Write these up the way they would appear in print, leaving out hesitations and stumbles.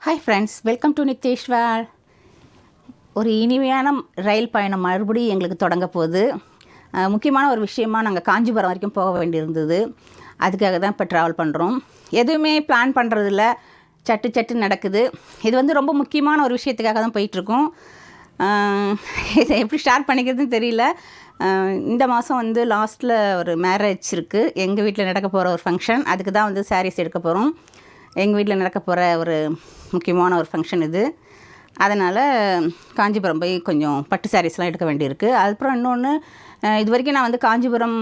Hi friends, welcome to Nitheshwar. ஒரு இனிமையான ரயில் பயணம் மறுபடியும் எங்களுக்கு தொடங்க போகுது. முக்கியமான ஒரு விஷயமா நாங்கள் காஞ்சிபுரம் வரைக்கும் போக வேண்டியிருந்தது. அதுக்காக தான் இப்போ ட்ராவல் பண்ணுறோம். எதுவுமே பிளான் பண்ணுறதில்ல, சட்டு நடக்குது. இது ரொம்ப முக்கியமான ஒரு விஷயத்துக்காக தான் போயிட்டுருக்கோம். இதை எப்படி ஸ்டார்ட் பண்ணிக்கிறதுன்னு தெரியல. இந்த மாதம் லாஸ்ட்டில் ஒரு மேரேஜ் இருக்குது. எங்கள் வீட்டில் நடக்க போகிற ஒரு ஃபங்க்ஷன். அதுக்கு தான் சாரீஸ் எடுக்க போகிறோம். எங்கள் வீட்டில் நடக்க போகிற ஒரு முக்கியமான ஒரு ஃபங்க்ஷன் இது. அதனால் காஞ்சிபுரம் போய் கொஞ்சம் பட்டு சாரீஸ்லாம் எடுக்க வேண்டியிருக்கு. அதுக்கப்புறம் இன்னொன்று, இது வரைக்கும் நான் காஞ்சிபுரம்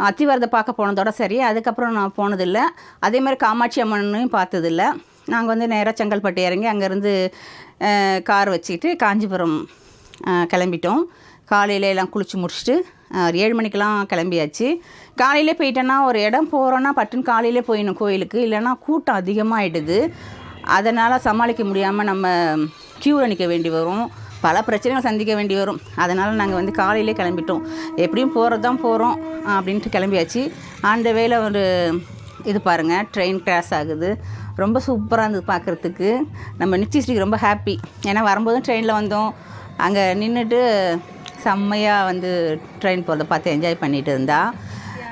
அத்திவரதை பார்க்க போனதோட சரி, அதுக்கப்புறம் நான் போனதில்லை. அதே மாதிரி காமாட்சி அம்மனையும் பார்த்ததில்லை. நாங்கள் நேராக செங்கல்பட்டு இறங்கி அங்கேருந்து கார் வச்சுக்கிட்டு காஞ்சிபுரம் கிளம்பிட்டோம். காலையில எல்லாம் குளித்து முடிச்சுட்டு ஒரு 7 மணிக்கெலாம் கிளம்பியாச்சு. காலையிலே போயிட்டேன்னா ஒரு இடம் போகிறோன்னா பட்டுன்னு காலையிலே போயிடணும் கோயிலுக்கு, இல்லைன்னா கூட்டம் அதிகமாகிடுது. அதனால் சமாளிக்க முடியாமல் நம்ம க்யூவில் நிற்க வேண்டி வரும், பல பிரச்சனைகள் சந்திக்க வேண்டி வரும். அதனால் நாங்கள் காலையிலே கிளம்பிட்டோம். எப்படியும் போகிறது தான் போகிறோம் அப்படின்ட்டு கிளம்பியாச்சு. அந்த வேளை ஒரு இது பாருங்கள், ட்ரெயின் கிராஸ் ஆகுது. ரொம்ப சூப்பராக இருந்தது பார்க்குறதுக்கு. நம்ம நிச்சயஸ்ரீக்கு ரொம்ப ஹாப்பி. ஏன்னா வரும்போதும் ட்ரெயினில் வந்தோம், அங்கே நின்றுட்டு செம்மையாக ட்ரெயின் போகிறத பார்த்து என்ஜாய் பண்ணிகிட்டு இருந்தா.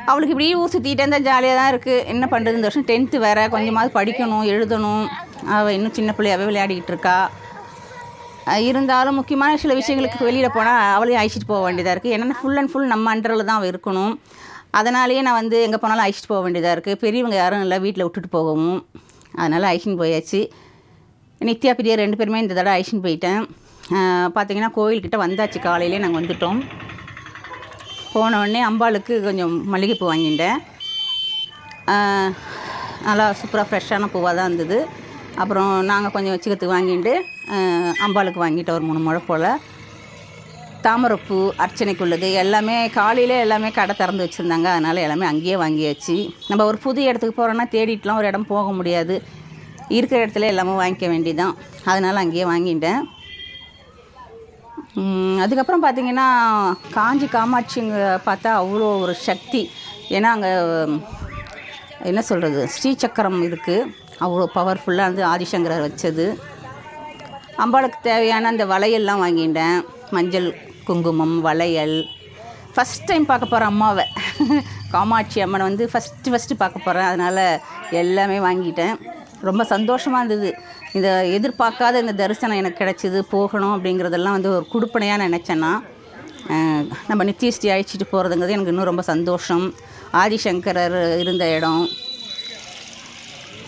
அவளுக்கு இப்படி ஊர் சுற்றிக்கிட்டே இருந்தால் ஜாலியாக தான் இருக்குது. என்ன பண்ணுறது, இந்த வருஷம் 10th வேறு, கொஞ்சமாவது படிக்கணும், எழுதணும். அவள் இன்னும் சின்ன பிள்ளையாகவே விளையாடிக்கிட்டு இருக்கா. இருந்தாலும் முக்கியமான சில விஷயங்களுக்கு வெளியில் போனால் அவளையும் அழைச்சிட்டு போக வேண்டியதாக இருக்குது. ஏன்னா ஃபுல் அண்ட் ஃபுல் நம்ம அண்டரில் தான் அவள் இருக்கணும். அதனாலேயே நான் எங்கே போனாலும் அழைச்சிட்டு போக வேண்டியதாக இருக்குது. பெரியவங்க யாரும் இல்லை வீட்டில் விட்டுட்டு போகவும். அதனால் அழைச்சின்னு போயாச்சு. நித்யா பிரியா 2 பேருமே இந்த தடவை அழைச்சின்னு போயிட்டேன். பார்த்திங்கன்னா கோயில்கிட்ட வந்தாச்சு. காலையிலே நாங்கள் வந்துவிட்டோம். போனவுடனே அம்பாளுக்கு கொஞ்சம் மல்லிகைப்பூ வாங்கிட்டேன். நல்லா சூப்பராக ஃப்ரெஷ்ஷான பூவாக தான் இருந்தது. அப்புறம் நாங்கள் கொஞ்சம் வச்சுக்கிறதுக்கு வாங்கிட்டு அம்பாளுக்கு வாங்கிட்டோம் ஒரு 3 முழம் போல். தாமரைப்பூ அர்ச்சனைக்குள்ளது எல்லாமே காலையில் எல்லாமே கடை திறந்து வச்சுருந்தாங்க. அதனால் எல்லாமே அங்கேயே வாங்கியாச்சு. நம்ம ஒரு புது இடத்துக்கு போகிறோன்னா தேடிட்டுலாம் ஒரு இடம் போக முடியாது. இருக்கிற இடத்துல எல்லாமே வாங்கிக்க வேண்டியதான். அதனால் அங்கேயே வாங்கிட்டேன். அதுக்கப்புறம் பார்த்திங்கன்னா காமாட்சிங்க பார்த்தா அவ்வளோ ஒரு சக்தி. ஏன்னா அங்கே என்ன சொல்கிறது, ஸ்ரீசக்கரம் இருக்குது. அவ்வளோ பவர்ஃபுல்லாக ஆதிசங்கரர் வச்சது. அம்பாளுக்கு தேவையான அந்த வளையல்லாம் வாங்கிட்டேன். மஞ்சள் குங்குமம் வளையல். ஃபஸ்ட் டைம் பார்க்க போகிறேன் அம்மாவை, காமாட்சி அம்மனை ஃபஸ்ட்டு பார்க்க போகிறேன். அதனால் எல்லாமே வாங்கிட்டேன். ரொம்ப சந்தோஷமாக இருந்தது. இந்த எதிர்பார்க்காத இந்த தரிசனம் எனக்கு கிடச்சிது. போகணும் அப்படிங்கிறதெல்லாம் ஒரு கொடுப்பனையாக நினச்சேன்னா, நம்ம நித்யஸ்ரீ அழைச்சிட்டு போகிறதுங்கிறது எனக்கு இன்னும் ரொம்ப சந்தோஷம். ஆதிசங்கரர் இருந்த இடம்,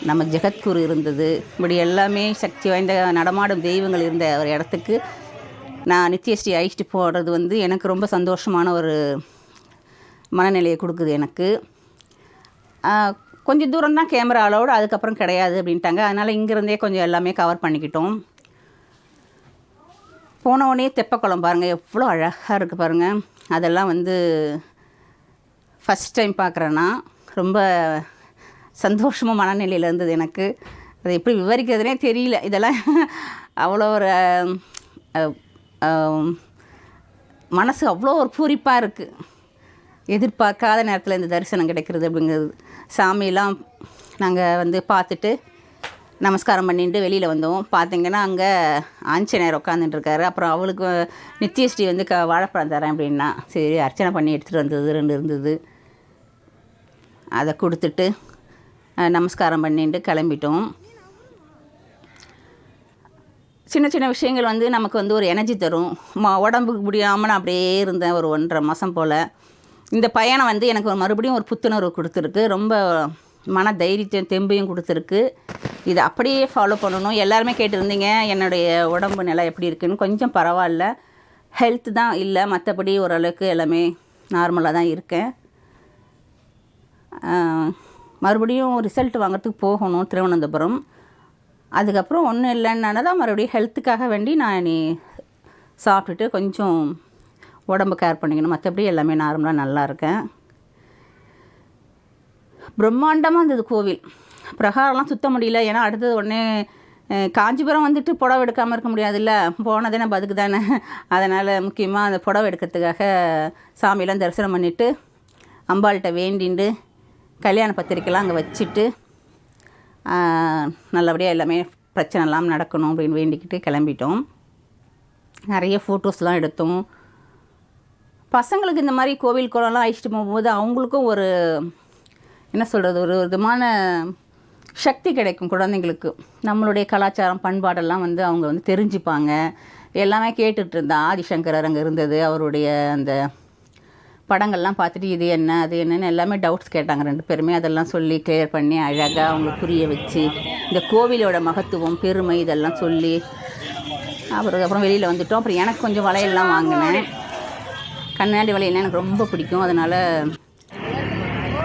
நம்ம ஜெகத்குரு இருந்தது, இப்படி எல்லாமே சக்தி வாய்ந்த நடமாடும் தெய்வங்கள் இருந்த ஒரு இடத்துக்கு நான் நித்யஸ்ரீ அழைச்சிட்டு போகிறது எனக்கு ரொம்ப சந்தோஷமான ஒரு மனநிலையை கொடுக்குது எனக்கு. கொஞ்சம் தூரம் தான் கேமரா அலோடு, அதுக்கப்புறம் கிடையாது அப்படின்ட்டாங்க. அதனால் இங்கேருந்தே கொஞ்சம் எல்லாமே கவர் பண்ணிக்கிட்டோம். போனவுடனே தெப்பக்குளம் பாருங்கள், எவ்வளோ அழகாக இருக்குது பாருங்கள். அதெல்லாம் ஃபஸ்ட் டைம் பார்க்குறேன்னா ரொம்ப சந்தோஷமாக மனநிலையில் இருந்தது எனக்கு. அதை எப்படி விவரிக்கிறதுனே தெரியல. இதெல்லாம் அவ்வளோ ஒரு மனசு அவ்வளோ ஒரு பூரிப்பாக இருக்குது. எதிர்பார்க்காத நேரத்தில் இந்த தரிசனம் கிடைக்கிறது அப்படிங்கிறது. சாமியெல்லாம் நாங்கள் பார்த்துட்டு நமஸ்காரம் பண்ணிட்டு வெளியில் வந்தோம். பார்த்திங்கன்னா அங்கே ஆஞ்சநேயர் உட்காந்துட்டுருக்காரு. அப்புறம் அவளுக்கு நித்யஸ்ரீ வாழைப்பழம் தரேன் அப்படின்னா, சரி அர்ச்சனை பண்ணி எடுத்துகிட்டு வந்தது 2 இருந்தது. அதை கொடுத்துட்டு நமஸ்காரம் பண்ணிட்டு கிளம்பிட்டோம். சின்ன விஷயங்கள் நமக்கு ஒரு எனர்ஜி தரும். உடம்புக்கு முடியாமல் நான் அப்படியே இருந்தேன் ஒரு 1.5 மாதம் போல். இந்த பயணம் எனக்கு மறுபடியும் ஒரு புத்துணர்வு கொடுத்துருக்கு. ரொம்ப மன தைரியத்தையும் தெம்பையும் கொடுத்துருக்கு. இதை அப்படியே ஃபாலோ பண்ணணும். எல்லாருமே கேட்டுருந்தீங்க என்னுடைய உடம்பு நிலை எப்படி இருக்குதுன்னு. கொஞ்சம் பரவாயில்ல, ஹெல்த் தான் இல்லை, மற்றபடி ஓரளவுக்கு எல்லாமே நார்மலாக தான் இருக்கேன். மறுபடியும் ரிசல்ட் வாங்கிறதுக்கு போகணும் திருவனந்தபுரம். அதுக்கப்புறம் ஒன்றும் இல்லைன்னா தான் மறுபடியும் ஹெல்த்துக்காக வேண்டி நான் நீ சாப்பிட்டுட்டு கொஞ்சம் உடம்பு கேர் பண்ணிக்கணும். மற்றபடி எல்லாமே நார்மலாக நல்லா இருக்கேன். பிரம்மாண்டமாக இருந்தது கோவில். பிரகாரம்லாம் சுற்ற முடியல. ஏன்னா அடுத்தது உடனே காஞ்சிபுரம் புடவை எடுக்காமல் இருக்க முடியாதுல்ல, போனதே நம்ம அதுக்கு தானே. அதனால் முக்கியமாக அந்த புடவை எடுக்கிறதுக்காக சாமியெல்லாம் தரிசனம் பண்ணிவிட்டு அம்பாள்கிட்ட வேண்டிண்டு கல்யாண பத்திரிக்கைலாம் அங்கே வச்சுட்டு நல்லபடியாக எல்லாமே பிரச்சனை இல்லாமல் நடக்கணும் அப்படின்னு வேண்டிக்கிட்டு கிளம்பிட்டோம். நிறைய ஃபோட்டோஸ்லாம் எடுத்தோம். பசங்களுக்கு இந்த மாதிரி கோவில் குளம்லாம் அழைச்சிட்டு போகும்போது அவங்களுக்கும் ஒரு என்ன சொல்கிறது, ஒரு விதமான சக்தி கிடைக்கும். குழந்தைங்களுக்கு நம்மளுடைய கலாச்சாரம் பண்பாடெல்லாம் வந்து அவங்க வந்து தெரிஞ்சுப்பாங்க. எல்லாமே கேட்டுட்டு இருந்தா ஆதிசங்கரர் அங்கே இருந்தது, அவருடைய அந்த படங்கள்லாம் பார்த்துட்டு இது என்ன அது என்னன்னு எல்லாமே டவுட்ஸ் கேட்டாங்க 2 பேருமே. அதெல்லாம் சொல்லி கிளியர் பண்ணி அழகாக அவங்களுக்கு புரிய வச்சு இந்த கோவிலோட மகத்துவம் பெருமை இதெல்லாம் சொல்லி அப்புறம் வெளியில் வந்துட்டோம். அப்புறம் எனக்கு கொஞ்சம் வளையல்லாம் வாங்கினேன். கண்ணாடி வளையல்லாம் எனக்கு ரொம்ப பிடிக்கும். அதனால்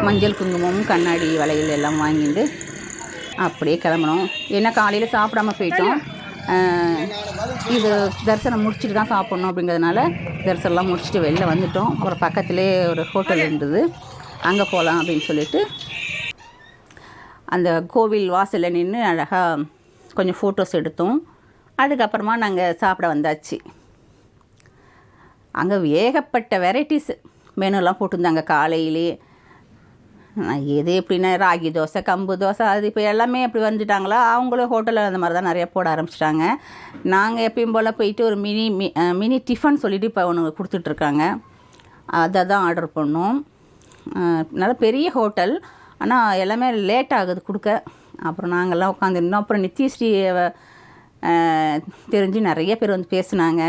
மஞ்சள் குங்குமமும் கண்ணாடி வளையல் எல்லாம் வாங்கிட்டு அப்படியே கிளம்பணும். ஏன்னா காலையில் சாப்பிடாம போயிட்டோம். இது தரிசனம் முடிச்சுட்டு தான் சாப்பிட்ணும் அப்படிங்கிறதுனால தரிசனம்லாம் முடிச்சுட்டு வெளில வந்துட்டோம். அப்புறம் பக்கத்துலேயே ஒரு ஹோட்டல் இருந்தது, அங்கே போகலாம் அப்படின்னு சொல்லிட்டு அந்த கோவில் வாசலில் நின்று அழகாக கொஞ்சம் ஃபோட்டோஸ் எடுத்தோம். அதுக்கப்புறமா நாங்கள் சாப்பிட வந்தாச்சு. அங்கே ஏகப்பட்ட வெரைட்டிஸ் மெனுலாம் போட்டிருந்தாங்க காலையிலே. எது எப்படின்னா ராகி தோசை, கம்பு தோசை, அது இப்போ எல்லாமே அப்படி வந்துட்டாங்களா, அவங்களும் ஹோட்டலில் அந்த மாதிரி தான் நிறையா போட ஆரம்பிச்சிட்டாங்க. நாங்கள் எப்பயும் போல் போயிட்டு ஒரு மினி டிஃபன் சொல்லிவிட்டு இப்போ ஒன்று கொடுத்துட்ருக்காங்க, அதை தான் ஆர்டர் பண்ணோம். நல்ல பெரிய ஹோட்டல், ஆனால் எல்லாமே லேட் ஆகுது கொடுக்க. அப்புறம் நாங்கள்லாம் உட்காந்துருந்தோம். அப்புறம் நித்யஸ்ரீ தெரிஞ்சு நிறைய பேர் வந்து பேசுனாங்க.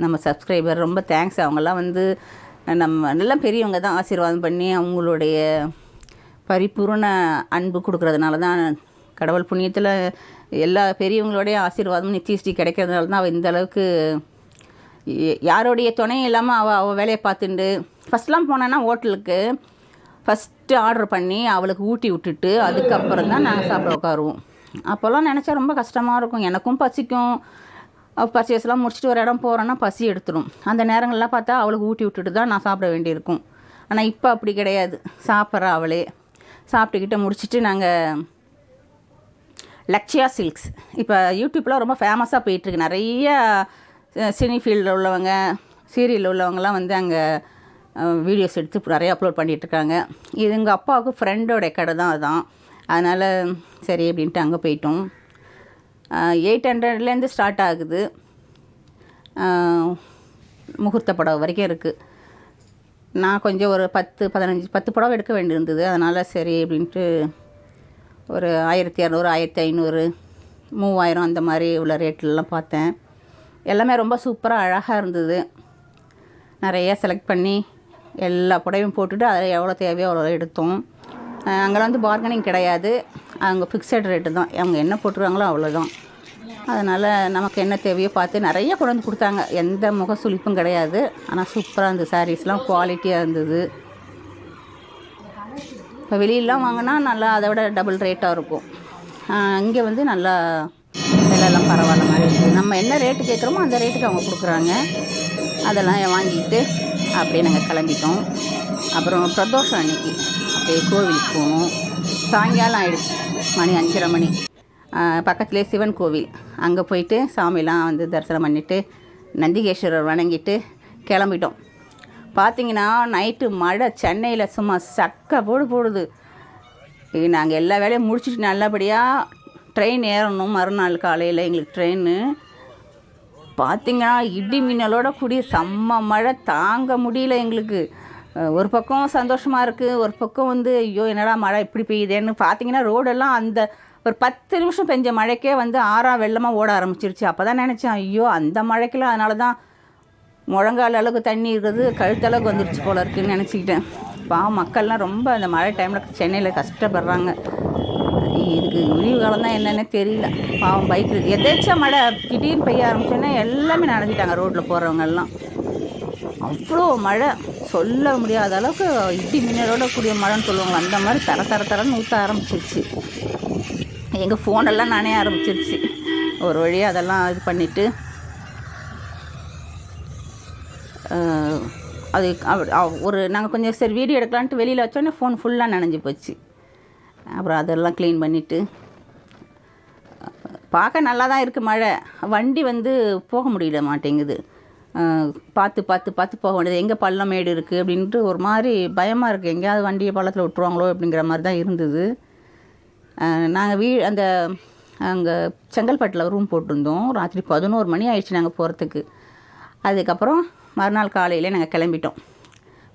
நம்ம சப்ஸ்கிரைபர் ரொம்ப தேங்க்ஸ். அவங்கெல்லாம் வந்து நம்ம நல்லா பெரியவங்க தான் ஆசீர்வாதம் பண்ணி அவங்களுடைய பரிபூர்ண அன்பு கொடுக்குறதுனால தான், கடவுள் புண்ணியத்தில் எல்லா பெரியவங்களுடைய ஆசீர்வாதமும் நித்யஸ்ரீ கிடைக்கிறதுனால தான் அவள் இந்த அளவுக்கு யாரோடைய துணையும் இல்லாமல் அவள் வேலையை பார்த்துட்டு. ஃபஸ்ட்லாம் போனேன்னா ஹோட்டலுக்கு ஃபஸ்ட்டு ஆர்டர் பண்ணி அவளுக்கு ஊட்டி விட்டுட்டு அதுக்கப்புறம் தான் நாங்கள் சாப்பிட உட்காருவோம். அப்போல்லாம் நினச்சா ரொம்ப கஷ்டமாக இருக்கும். எனக்கும் பசிக்கும். பர்ச்சேஸ்லாம் முடிச்சுட்டு ஒரு இடம் போகிறோன்னா பசி எடுத்துடும். அந்த நேரங்கள்லாம் பார்த்தா அவளுக்கு ஊட்டி விட்டுட்டு தான் நான் சாப்பிட வேண்டியிருக்கும். ஆனால் இப்போ அப்படி கிடையாது, சாப்பிட்றா அவளே. சாப்பிட்டுக்கிட்ட முடிச்சுட்டு நாங்கள் லக்ஷ்யா சில்க்ஸ் இப்போ யூடியூப்பில் ரொம்ப ஃபேமஸாக போயிட்டுருக்கு. நிறைய சினி ஃபீல்டில் உள்ளவங்க, சீரியலில் உள்ளவங்கலாம் வந்து அங்கே வீடியோஸ் எடுத்து நிறைய அப்லோட் பண்ணிகிட்ருக்காங்க. இது எங்கள் அப்பாவுக்கு ஃப்ரெண்டோடைய கடை தான் அதுதான். அதனால் சரி அப்படின்ட்டு அங்கே போயிட்டோம். 800லேருந்து ஸ்டார்ட் ஆகுது. முகூர்த்த புடவை வரைக்கும் இருக்குது. நான் கொஞ்சம் ஒரு 10 புடவை எடுக்க வேண்டியிருந்தது. அதனால் சரி அப்படின்ட்டு ஒரு 1200, 1500, 3000 அந்த மாதிரி உள்ள ரேட்லலாம் பார்த்தேன். எல்லாமே ரொம்ப சூப்பராக அழகாக இருந்தது. நிறைய செலக்ட் பண்ணி எல்லா புடவையும் போட்டுட்டு அதில் எவ்வளோ தேவையோ அவ்வளோ எடுத்தோம். அங்கே வந்து பார்கனிங் கிடையாது, அவங்க ஃபிக்ஸட் ரேட்டு தான். அவங்க என்ன போட்டுருவாங்களோ அவ்வளோதான். அதனால் நமக்கு என்ன தேவையோ பார்த்து நிறைய கொண்டு வந்து கொடுத்தாங்க. எந்த முக சுளிப்பும் கிடையாது. ஆனால் சூப்பராக இருந்தது. சாரீஸ்லாம் குவாலிட்டியாக இருந்தது. இப்போ வெளியிலலாம் வாங்கினா நல்லா அதை விட டபுள் ரேட்டாக இருக்கும். இங்கே வந்து நல்லா விலைலாம் பரவாயில்ல மாதிரி இருக்குது. நம்ம என்ன ரேட்டு கேட்குறோமோ அந்த ரேட்டுக்கு அவங்க கொடுக்குறாங்க. அதெல்லாம் வாங்கிட்டு அப்படியே நாங்கள் கிளம்பிட்டோம். அப்புறம் பிரதோஷம் அன்றைக்கி அப்படியே கோவிலுக்கு போகணும். சாயங்காலம் ஆகிடுச்சு, மணி 5:30 மணி. பக்கத்துலேயே சிவன் கோவில், அங்கே போயிட்டு சாமிலாம் வந்து தரிசனம் பண்ணிவிட்டு நந்திகேஸ்வரர் வணங்கிட்டு கிளம்பிட்டோம். பார்த்திங்கன்னா நைட்டு மழை சென்னையில் சும்மா சக்கை போடுது. நாங்கள் எல்லா வேலையும் முடிச்சுட்டு நல்லபடியாக ட்ரெயின் ஏறணும். மறுநாள் காலையில் எங்களுக்கு ட்ரெயின்னு. பார்த்திங்கன்னா இடி மின்னலோட கூடிய செம்ம மழை, தாங்க முடியல எங்களுக்கு. ஒரு பக்கம் சந்தோஷமாக இருக்குது, ஒரு பக்கம் வந்து ஐயோ என்னடா மழை இப்படி பெய்யுதேன்னு. பார்த்திங்கன்னா ரோடெல்லாம் அந்த ஒரு 10 நிமிஷம் பெஞ்ச மழைக்கே வந்து வெள்ளமாக ஓட ஆரம்பிச்சிருச்சு. அப்போ தான் நினச்சேன், ஐயோ அந்த மழைக்கெல்லாம் அதனால தான் முழங்கால் அளவுக்கு தண்ணி இருக்கிறது கழுத்தளவுக்கு வந்துருச்சு போல இருக்குதுன்னு நினச்சிக்கிட்டேன். பாவம் மக்கள்லாம் ரொம்ப அந்த மழை டைமில் சென்னையில் கஷ்டப்படுறாங்க. இதுக்கு விழிவு காலம் தான் என்னென்னே தெரியல. பாவம் பைக்கு எதேச்சா மழை திடீர்னு பெய்ய ஆரம்பிச்சோன்னே எல்லாமே நனைஞ்சிட்டாங்க ரோட்டில் போகிறவங்கெல்லாம். அவ்வளோ மழை, சொல்ல முடியாத அளவுக்கு இடி மின்னலோட கூடிய மழைன்னு சொல்லுவாங்க, அந்த மாதிரி தரன்னு ஊற்ற ஆரம்பிச்சிருச்சு. எங்கள் ஃபோனெல்லாம் நனைய ஆரம்பிச்சிருச்சு. ஒரு வழியாக அதெல்லாம் இது பண்ணிவிட்டு அது நாங்கள் கொஞ்சம் சரி வீடியோ எடுக்கலான்ட்டு வெளியில் வச்சோன்னே ஃபோன் ஃபுல்லாக நனைஞ்சி போச்சு. அப்புறம் அதெல்லாம் க்ளீன் பண்ணிவிட்டு பார்க்க நல்லா தான் இருக்குது மழை. வண்டி வந்து போக முடியல மாட்டேங்குது. பார்த்து போக வேண்டியது. எங்கே பள்ளம் மேடு இருக்குது அப்படின்ட்டு ஒரு மாதிரி பயமாக இருக்குது. எங்கேயாவது வண்டியை பள்ளத்தில் விட்டுருவாங்களோ அப்படிங்கிற மாதிரி தான் இருந்தது. நாங்கள் அந்த அங்கே செங்கல்பட்டில் ரூம் போட்டிருந்தோம். ராத்திரி 11 மணி ஆயிடுச்சு நாங்கள் போகிறதுக்கு. அதுக்கப்புறம் மறுநாள் காலையில் நாங்கள் கிளம்பிட்டோம்.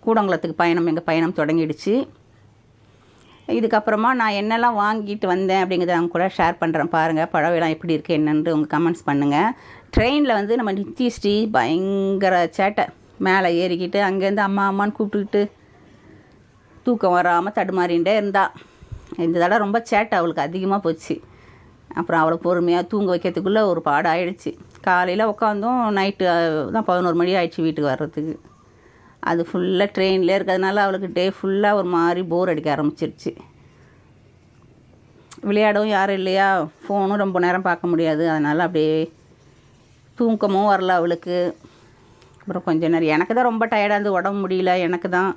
கூடங்குளத்துக்கு எங்கள் பயணம் தொடங்கிடுச்சு. இதுக்கப்புறமா நான் என்னெல்லாம் வாங்கிட்டு வந்தேன் அப்படிங்கிறத அவங்க கூட ஷேர் பண்ணுறேன். பாருங்கள் பழவெல்லாம் எப்படி இருக்குது என்னென்று உங்கள் கமெண்ட்ஸ் பண்ணுங்கள். ட்ரெயினில் நம்ம நித்யஸ்ரீ பயங்கர சேட்டை. மேலே ஏறிக்கிட்டு அங்கேருந்து அம்மா அம்மான்னு கூப்பிட்டுக்கிட்டு தூக்கம் வராமல் தடுமாறிகிட்டே இருந்தா. இந்த தடவை ரொம்ப சேட்டை அவளுக்கு அதிகமாக போச்சு. அப்புறம் அவளை பொறுமையாக தூங்க வைக்கிறதுக்குள்ளே ஒரு பாடம் ஆகிடுச்சு. காலையில் உட்காந்தோம், நைட்டு தான் 11 மணி ஆகிடுச்சு வீட்டுக்கு வர்றதுக்கு. அது ஃபுல்லாக ட்ரெயின்லேயே இருக்கிறதுனால அவளுக்கு டே ஃபுல்லாக ஒரு மாதிரி போர் அடிக்க ஆரம்பிச்சிருச்சு. விளையாடவும் யாரும் இல்லையா, ஃபோனும் ரொம்ப நேரம் பார்க்க முடியாது. அதனால் அப்படியே தூக்கமும் வரல அவளுக்கு. அப்புறம் கொஞ்ச நேரம் எனக்கு தான் ரொம்ப டயர்டாக இருந்து உடம்பு முடியல எனக்கு தான்.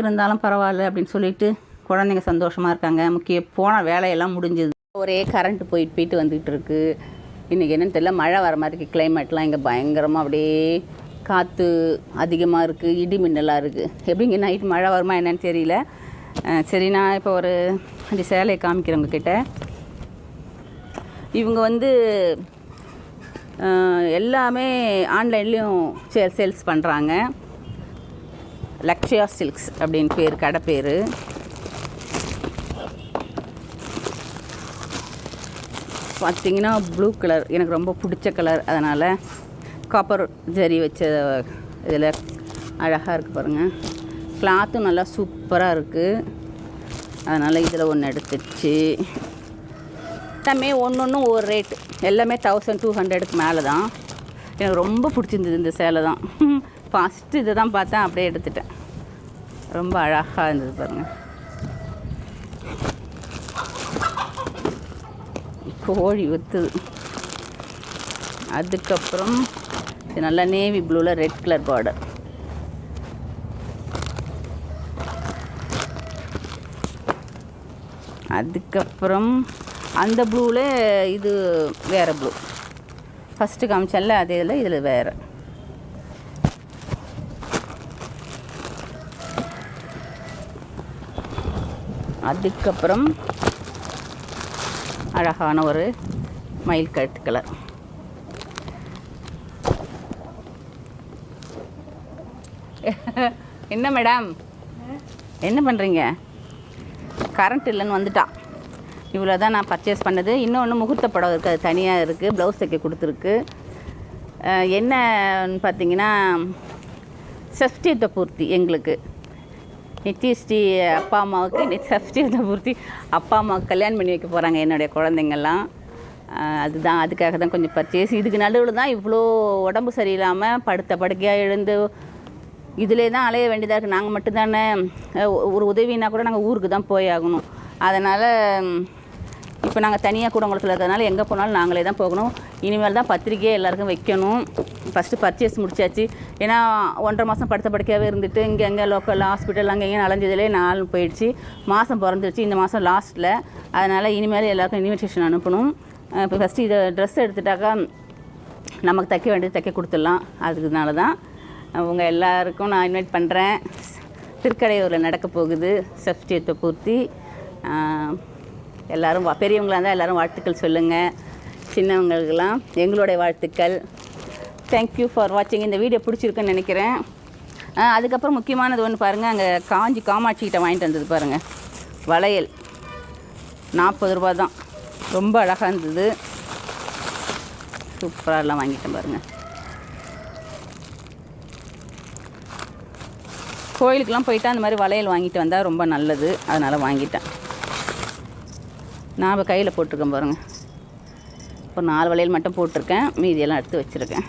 இருந்தாலும் பரவாயில்ல அப்படின்னு சொல்லிட்டு குழந்தைங்க சந்தோஷமாக இருக்காங்க. போன வேலையெல்லாம் முடிஞ்சுது. ஒரே கரண்ட்டு போயிட்டு வந்துக்கிட்டு இருக்குது. இன்றைக்கி என்னென்னு தெரியல, மழை வர மாதிரி கிளைமேட்லாம் இங்கே பயங்கரமாக அப்படியே காற்று அதிகமாக இருக்குது, இடி மின்னலாக இருக்குது. எப்படிங்க நைட் மழை வருமா என்னன்னு தெரியல. சரி, நான் இப்போ ஒரு அந்த சேலையை காமிக்கிறவங்க கிட்ட. இவங்க எல்லாமே ஆன்லைன்லேயும் சேல்ஸ் பண்ணுறாங்க. லக்ஷயா சில்க்ஸ் அப்படின்னு பேர், கடை பேர். பார்த்திங்கன்னா ப்ளூ கலர் எனக்கு ரொம்ப பிடிச்ச கலர். அதனால் காப்பர் ஜரி வச்ச இதில் அழகாக இருக்குது பாருங்கள். கிளாத்தும் நல்லா சூப்பராக இருக்குது. அதனால் இதில் ஒன்று எடுத்துச்சு. எல்லாமே ஒன்று ஒரு ரேட்டு. எல்லாமே 1200க்கு மேலே தான். எனக்கு ரொம்ப பிடிச்சிருந்தது இந்த சேலை தான். ஃபஸ்ட்டு இதை தான் பார்த்தேன், அப்படியே எடுத்துட்டேன். ரொம்ப அழகாக இருந்தது பாருங்கள். கோழி ஒத்துது. அதுக்கப்புறம் இது நல்லா நேவி ப்ளூவில் ரெட் கலர் பார்டர். அதுக்கப்புறம் அந்த ப்ளூவில் இது வேறு ப்ளூ. ஃபஸ்ட்டு காமிச்சல அதே இதில் வேறு. அதுக்கப்புறம் அழகான ஒரு மயில் கட்டு கலர். என்ன மேடம் என்ன பண்ணுறீங்க? கரண்ட் இல்லைன்னு வந்துட்டான். இவ்வளோ தான் நான் பர்ச்சேஸ் பண்ணது. இன்னொன்று முகூர்த்த படம் இருக்குது, அது தனியாக இருக்குது. ப்ளவுஸ் தைக்க கொடுத்துருக்கு. என்னன்னு பார்த்தீங்கன்னா சஷ்டியத்தை பூர்த்தி. எங்களுக்கு நித்யஸ்ரீ அப்பா அம்மாவுக்கு சஷ்டியத்தை பூர்த்தி. அப்பா அம்மாவுக்கு கல்யாணம் பண்ணி வைக்க போகிறாங்க என்னுடைய குழந்தைங்கள்லாம். அதுதான், அதுக்காக தான் கொஞ்சம் பர்ச்சேஸ். இதுக்கு நடுவில் தான் இவ்வளோ உடம்பு சரியில்லாமல் படுத்த படுக்கையாக எழுந்து இதிலே தான் அலைய வேண்டியதாக இருக்குது. நாங்கள் மட்டும்தானே, ஒரு உதவினா கூட நாங்கள் ஊருக்கு தான் போய் ஆகணும். அதனால் இப்போ நாங்கள் தனியாக கூடங்குளத்தில் இருக்கிறதுனால எங்கே போனாலும் நாங்களே தான் போகணும். இனிமேல் தான் பத்திரிக்கையே எல்லாருக்கும் வைக்கணும். ஃபஸ்ட்டு பர்ச்சேஸ் முடிச்சாச்சு. ஏன்னா 1.5 மாதம் படுத்த படுக்கையாகவே இருந்துட்டு இங்கே லோக்கல் ஹாஸ்பிட்டல் அங்கே இங்கே அலைஞ்சதுலே 4 போயிடுச்சு. மாதம் பிறந்துருச்சு இந்த மாதம் லாஸ்ட்டில். அதனால் இனிமேல் எல்லாருக்கும் இன்விடேஷன் அனுப்பணும். இப்போ ஃபஸ்ட்டு இதை ட்ரெஸ் எடுத்துட்டாக்கா நமக்கு தைக்க வேண்டியது தைக்க கொடுத்துடலாம். அதுக்குனால தான் உங்கள் எல்லாருக்கும் நான் இன்வைட் பண்ணுறேன். திருக்கடையூரில் நடக்க போகுது சஷ்டியத்தை பூர்த்தி. எல்லோரும் பெரியவங்களாக இருந்தால் எல்லோரும் வாழ்த்துக்கள் சொல்லுங்கள். சின்னவங்களுக்கெல்லாம் எங்களுடைய வாழ்த்துக்கள். தேங்க்யூ ஃபார் வாட்சிங். இந்த வீடியோ பிடிச்சிருக்குன்னு நினைக்கிறேன். அதுக்கப்புறம் முக்கியமானது ஒன்று பாருங்கள், அங்கே காமாட்சிக்கிட்ட வாங்கிட்டு வந்தது பாருங்கள். வளையல் 40 ரூபா தான். ரொம்ப அழகாக இருந்தது. சூப்பராக எல்லாம் வாங்கிட்டேன் பாருங்கள். கோயிலுக்கெலாம் போயிட்டு அந்த மாதிரி வளையல் வாங்கிட்டு வந்தால் ரொம்ப நல்லது. அதனால் வாங்கிட்டேன். நான் இப்போ கையில் போட்டிருக்கேன் பாருங்கள். இப்போ 4 வளையல் மட்டும் போட்டிருக்கேன், மீதியெல்லாம் எடுத்து வச்சுருக்கேன்.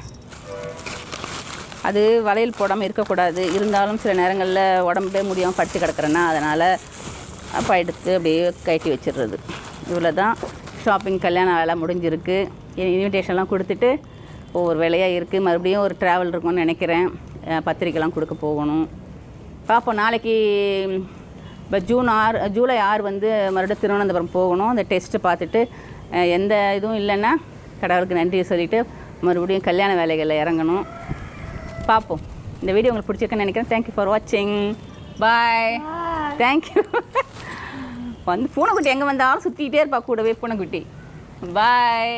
அது வளையல் போடாமல் இருக்கக்கூடாது. இருந்தாலும் சில நேரங்களில் உடம்பே முடியாமல் படுத்து கிடக்கிறேன்னா அதனால் அப்போ எடுத்து அப்படியே கட்டி வச்சிடுறது. இவ்வளோ தான் ஷாப்பிங். கல்யாண வேலை முடிஞ்சிருக்கு. இன்விடேஷன்லாம் கொடுத்துட்டு ஒவ்வொரு வேலையாக இருக்குது. மறுபடியும் ஒரு ட்ராவல் இருக்கும்னு நினைக்கிறேன். பத்திரிக்கைலாம் கொடுக்க போகணும். பார்ப்போம். நாளைக்கு இப்போ ஜூலை 6 மறுபடியும் திருவனந்தபுரம் போகணும். அந்த டெஸ்ட்டு பார்த்துட்டு எந்த இதுவும் இல்லைன்னா கடவுளுக்கு நன்றி சொல்லிவிட்டு மறுபடியும் கல்யாண வேலைகளில் இறங்கணும். பார்ப்போம். இந்த வீடியோ உங்களுக்கு பிடிச்சிருக்குன்னு நினைக்கிறேன். தேங்க்யூ ஃபார் வாட்சிங். பாய். தேங்க்யூ. வந்து பூனைக்குட்டி எங்கே வந்தாலும் சுற்றிக்கிட்டே இருப்பா கூடவே பூனைக்குட்டி பாய்